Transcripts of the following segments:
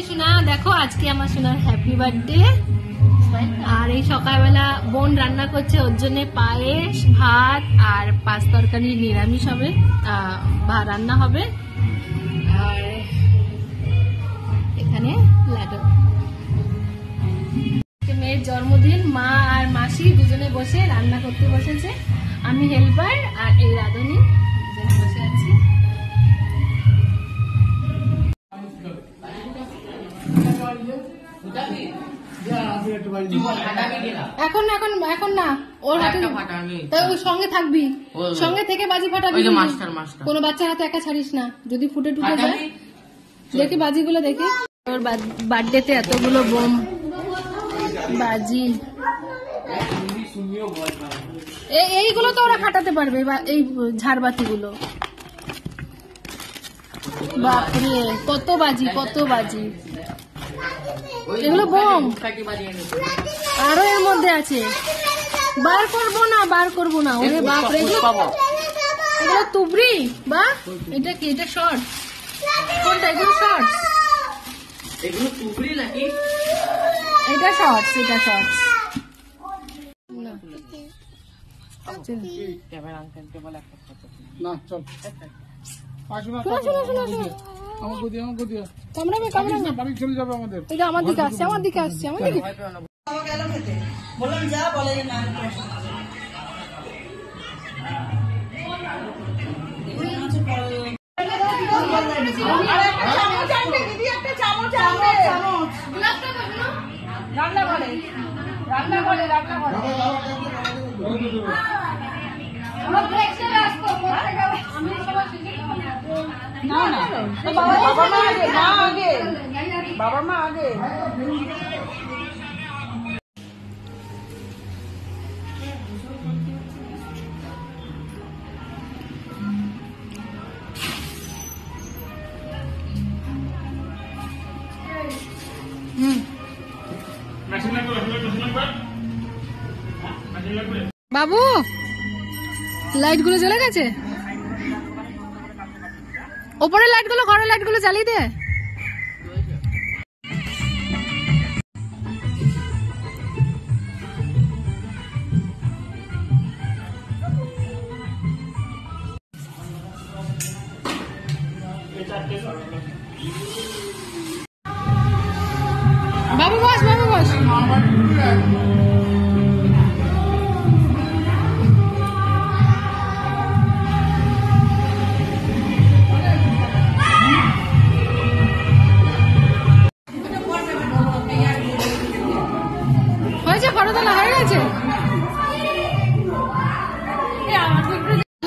সোনা দেখো আজকে আমার সোনার হ্যাপি বার্থডে। আর এই সকালবেলা বোন রান্না করছে ওর জন্য পায়েস, ভাত আর 5 তরকারি নিরামিষ হবে, রান্না হবে। আর এখানে লাড্ডু। মেয়ের জন্মদিন, মা আর মাসি দুজনে বসে রান্না করতে বসেছে, আমি হেল্পার আর এই রাধুনি দুজনে বসে আছি। এখন না, ওর হাতে ওই সঙ্গে থাকবি, সঙ্গে থেকে বাজি ফাটাবি। কোনো বাচ্চার হাতে একা ছাড়িস না, যদি ফুটে টুটে যায়। দেখি বাজিগুলো দেখি। ওর বার্থডেতে এতগুলো বোম বাজি, এইগুলো তো ওরা ফাটাতে পারবে, এই ঝাড়বাতি গুলো। বাপরে কত বাজি, কত বাজি, এগুলো বোম। আরো এর মধ্যে আছে, বার করবো না। ওরে বাপরে, এগুলো তুবড়ি বা এটা কি? এটা শর্ট কোনটা? এগুলো শর্ট, এগুলো তুবড়ি নাকি? এটা শর্টস, এটা শর্টস। আমার দিকে আসছে। বাবা মা আগে। বাবু লাইট গুলো জ্বলে গেছে, ওপরের লাইট গুলো, ঘরের লাইট গুলো জ্বালিয়ে দে। বাবু বস, বাবু বস। হয়েছে, ফটোতলা হয়ে গেছে।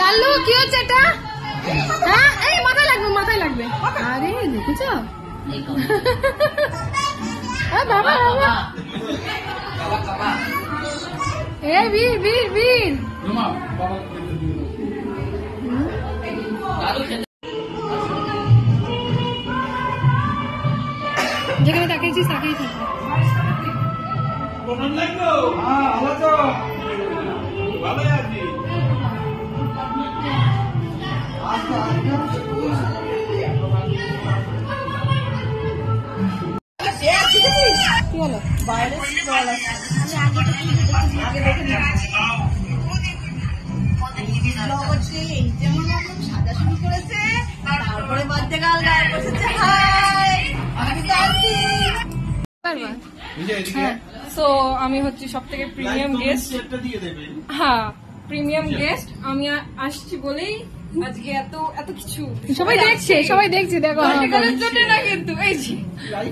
লাল্লু কি হচ্ছে এটা? হ্যাঁ, এই মাথায় লাগবে, মাথায় লাগবে। আরে দেখেছ? বাবা বাবা, এ বীর বীর বীর। যেখানে তাকিয়েছিস তাকিয়ে থাকি। কি হলো? বাইরে সাজা শুরু করেছে, তারপরে বাচ্চাকাল গায়ে বসেছে। সো আমি হচ্ছি সব থেকে প্রিমিয়াম গেস্ট। হ্যাঁ, প্রিমিয়াম গেস্ট। আমি আসছি বলেই আজকে এত কিছু সবাই দেখছে, সবাই দেখছে। দেখো এখানের জন্য না, কিন্তু এই যে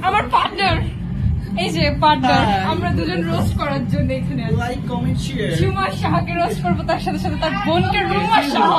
আমার পার্টনার, এই যে পার্টনার, আমরা দুজন রোস্ট করার জন্য এখানে আছি। ঝুমা শাহকে রোস্ট করবো, তার সাথে সাথে তার বোনকে রুমা শাহ।